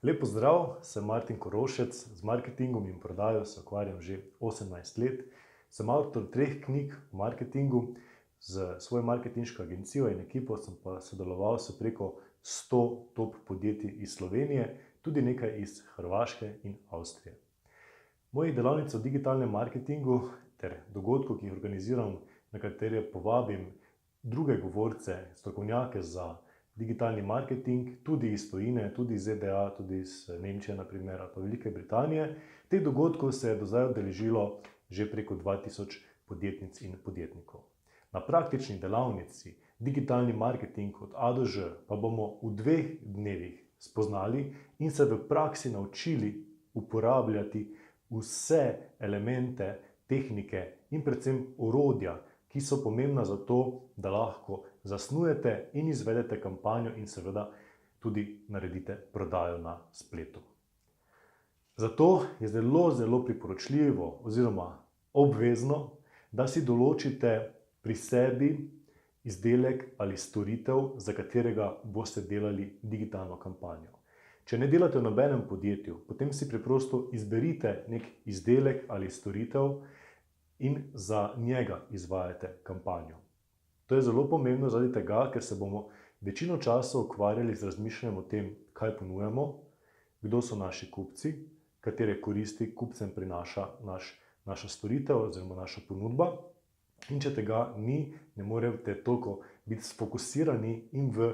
Lep pozdrav, sem Martin Korošec, z marketingom in prodajo se ukvarjam že 18 let. Sem avtor 3 knjig o marketingu, z svojo marketinško agencijo in ekipo sem pa sodeloval s preko 100 top podjetij iz Slovenije, tudi nekaj iz Hrvaške in Avstrije. Mojih delavnic o digitalnem marketingu ter dogodkov, ki jih organiziram, na katere povabim druge govorce, strokovnjake za digitalni marketing, tudi iz tujine, tudi iz ZDA, tudi iz Nemčije, na primer, ali pa Velike Britanije. Teh dogodkov se je do zdaj udeležilo že preko 2000 podjetnic in podjetnikov. Na praktični delavnici digitalni marketing od A do Ž pa bomo v 2 dnevih spoznali in se v praksi naučili uporabljati vse elemente, tehnike in predvsem orodja, ki so pomembna za to, da lahko zasnujete in izvedete kampanjo in seveda tudi naredite prodajo na spletu. Zato je zelo priporočljivo oziroma obvezno, da si določite pri sebi izdelek ali storitev, za katerega boste delali digitalno kampanjo. Če ne delate v nobenem podjetju, potem si preprosto izberite nek izdelek ali storitev in za njega izvajate kampanjo. To je zelo pomembno zaradi tega, ker se bomo večino časa ukvarjali z razmišljanjem o tem, kaj ponujamo, kdo so naši kupci, katere koristi kupcem prinaša naša storitev oziroma naša ponudba. In če tega ni, ne morete toliko biti sfokusirani in v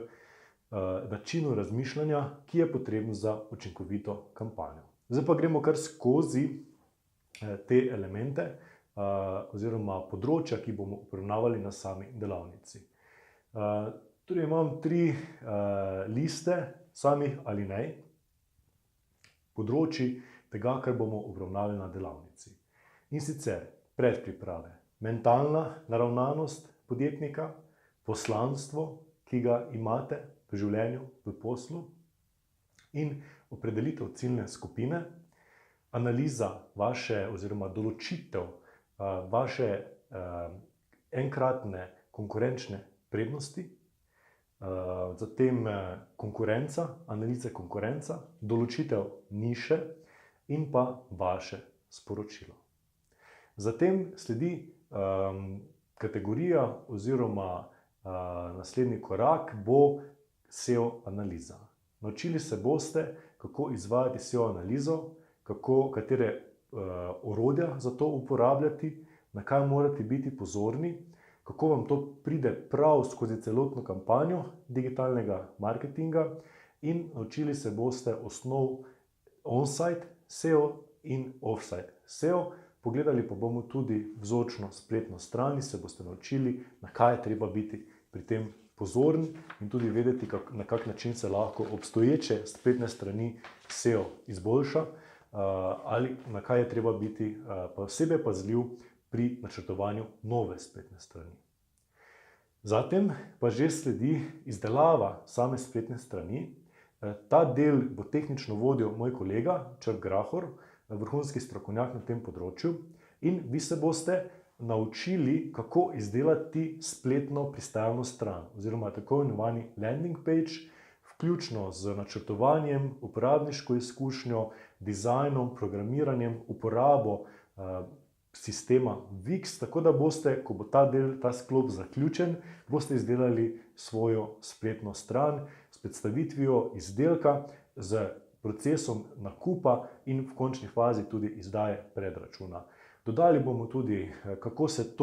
načinu razmišljanja, ki je potreben za učinkovito kampanjo. Zdaj pa gremo kar skozi te elemente oziroma področja, ki bomo obravnavali na sami delavnici. Torej imam 3 liste samih alinej, področji tega, kar bomo obravnavali na delavnici. In sicer predpriprave, mentalna naravnanost podjetnika, poslanstvo, ki ga imate v življenju, v poslu, in opredelitev ciljne skupine, analiza vaše oziroma določitev vaše enkratne konkurenčne prednosti, zatem konkurenca, analiza konkurenca, določitev niše in pa vaše sporočilo. Zatem sledi kategorija oziroma naslednji korak bo SEO analiza. Naučili se boste, kako izvajati SEO analizo, katere orodja za to uporabljati, na kaj morate biti pozorni, kako vam to pride prav skozi celotno kampanjo digitalnega marketinga in naučili se boste osnov on-site SEO in off-site SEO. Pogledali pa bomo tudi vzorčno spletno stran in se boste naučili, na kaj je treba biti pri tem pozorni in tudi vedeti, na kak način se lahko obstoječe spletne strani SEO izboljša ali na kaj je treba biti posebej pazljiv pri načrtovanju nove spletne strani. Zatem pa že sledi izdelava same spletne strani. Ta del bo tehnično vodil moj kolega Črk Grahor, vrhunski strokovnjak na tem področju, in vi se boste naučili, kako izdelati spletno pristajalno stran oziroma tako imenovani landing page, vključno z načrtovanjem, uporabniško izkušnjo, dizajnom, programiranjem, uporabo sistema Wix, tako da boste, ko bo ta sklop zaključen, boste izdelali svojo spletno stran s predstavitvijo izdelka, z procesom nakupa in v končni fazi tudi izdaje predračuna. Dodali bomo tudi, kako se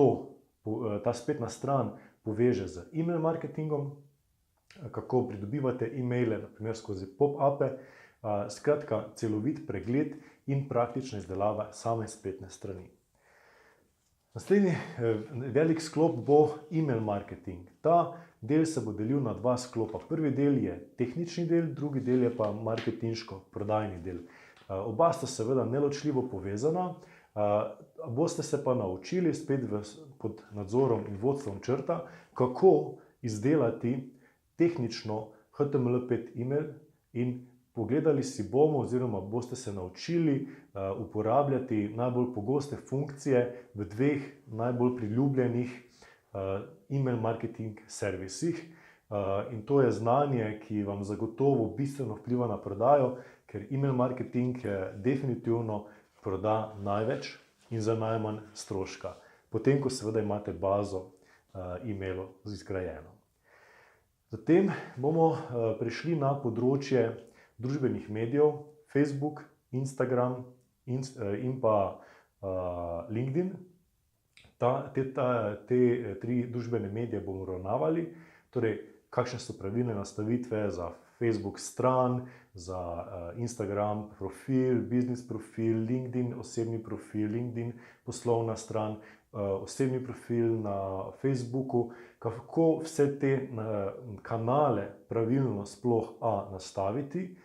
ta spletna stran poveže z email marketingom, kako pridobivate e-maile, na primer skozi pop-upe, skratka celovit pregled in praktična izdelava same spletne strani. Naslednji velik sklop bo email marketing. Ta del se bo delil na 2 sklopa. Prvi del je tehnični del, drugi del je pa marketinško-prodajni del. Oba sta seveda neločljivo povezana, boste se pa naučili spet pod nadzorom in vodstvom Črta, kako izdelati tehnično HTML5 email in pogledali si bomo oziroma boste se naučili uporabljati najbolj pogoste funkcije v 2 najbolj priljubljenih email marketing servisih. In to je znanje, ki vam zagotovo bistveno vpliva na prodajo, ker email marketing definitivno proda največ in za najmanj stroška, potem ko seveda imate bazo e-mailov izgrajeno. Zatem bomo prišli na področje družbenih medijev, Facebook, Instagram in pa LinkedIn. Te tri družbene medije bomo obravnavali, torej kakšne so pravilne nastavitve za Facebook stran, za Instagram profil, biznis profil, LinkedIn osebni profil, LinkedIn poslovna stran, osebni profil na Facebooku, kako vse te kanale pravilno sploh nastaviti,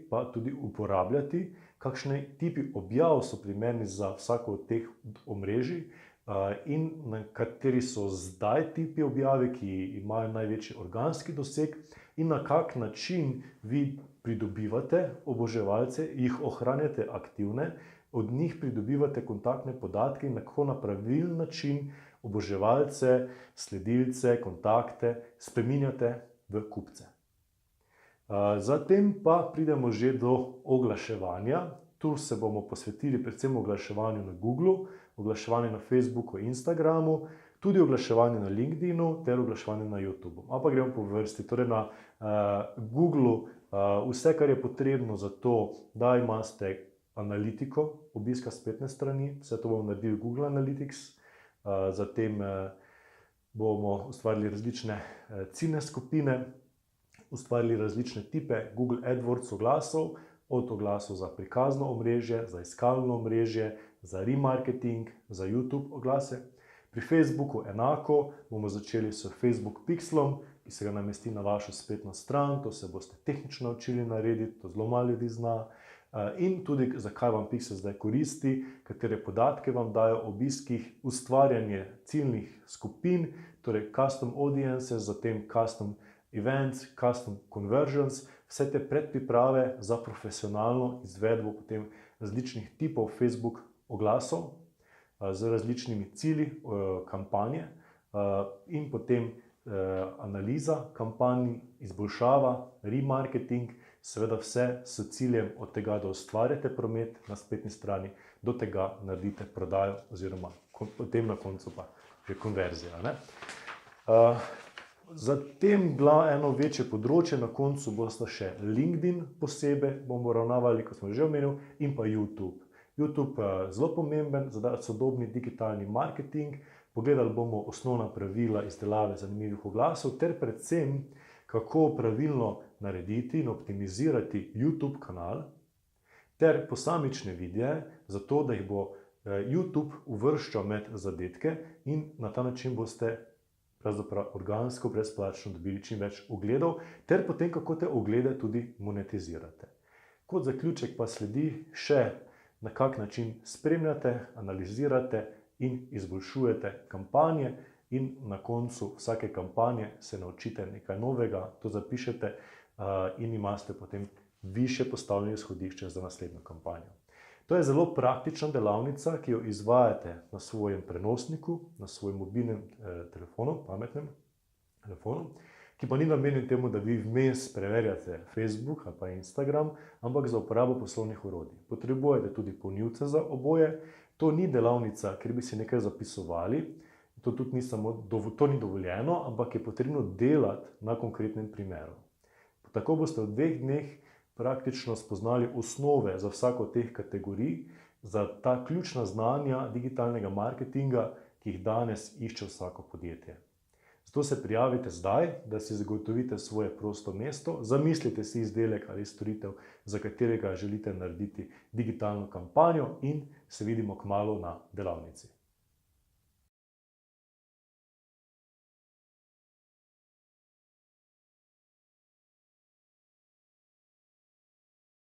pa tudi uporabljati, kakšne tipi objav so primerni za vsako od teh omrežij in na kateri so zdaj tipi objave, ki imajo največji organski doseg in na kak način vi pridobivate oboževalce, jih ohranjate aktivne, od njih pridobivate kontaktne podatke in kako na pravilen način oboževalce, sledilce, kontakte spreminjate v kupce. Zatem pa pridemo že do oglaševanja. Tu se bomo posvetili predvsem oglaševanju na Googlu, oglaševanju na Facebooku in Instagramu, tudi oglaševanju na LinkedInu ter oglaševanju na YouTubeu. Ampak gremo po vrsti. Torej na Googlu vse, kar je potrebno za to, da imate analitiko obiska spletne strani, vse to bomo naredili v Google Analytics. Zatem bomo ustvarili različne ciljne skupine, ustvarili različne tipe Google AdWords oglasov, od oglasov za prikazno omrežje, za iskalno omrežje, za remarketing, za YouTube oglase. Pri Facebooku enako, bomo začeli s Facebook Pixelom, ki se ga namesti na vašo spletno stran, to se boste tehnično naučili narediti, to zelo malo ljudi zna. In tudi zakaj vam Pixel zdaj koristi, katere podatke vam dajo o obiskih, ustvarjanje ciljnih skupin, torej custom audiences, zatem custom events, custom conversions, vse te predpriprave za profesionalno izvedbo potem različnih tipov Facebook oglasov z različnimi cilji kampanje in potem analiza kampanj, izboljšava, remarketing, seveda vse s ciljem od tega, da ustvarjate promet na spletni strani, do tega naredite prodajo oziroma potem na koncu pa že konverzija. Zatem eno večje področje, na koncu bosta še LinkedIn posebej, bomo ravnavali, kot smo že omenili, in pa YouTube. YouTube je zelo pomemben za sodobni digitalni marketing. Pogledali bomo osnovna pravila izdelave zanimivih oglasov ter predvsem, kako pravilno narediti in optimizirati YouTube kanal ter posamične videe, zato da jih bo YouTube uvrščal med zadetke in na ta način boste pravzaprav organsko, brezplačno dobili čim več ogledov, ter potem kako te oglede tudi monetizirate. Kot zaključek pa sledi še, na kak način spremljate, analizirate in izboljšujete kampanje in na koncu vsake kampanje se naučite nekaj novega, to zapišete in imate potem višje postavljeno izhodišče za naslednjo kampanjo. To je zelo praktična delavnica, ki jo izvajate na svojem prenosniku, na svojem mobilnem telefonu, pametnem telefonu, ki pa ni namenjen temu, da vi vmes preverjate Facebook ali pa Instagram, ampak za uporabo poslovnih orodij. Potrebujete tudi polnilce za oboje. To ni delavnica, kjer bi si nekaj zapisovali, to ni dovoljeno, ampak je potrebno delati na konkretnem primeru. Tako boste v 2 dneh praktično spoznali osnove za vsako od teh kategorij, za ta ključna znanja digitalnega marketinga, ki jih danes išče vsako podjetje. Zato se prijavite zdaj, da si zagotovite svoje prosto mesto, zamislite si izdelek ali storitev, za katerega želite narediti digitalno kampanjo in se vidimo kmalu na delavnici.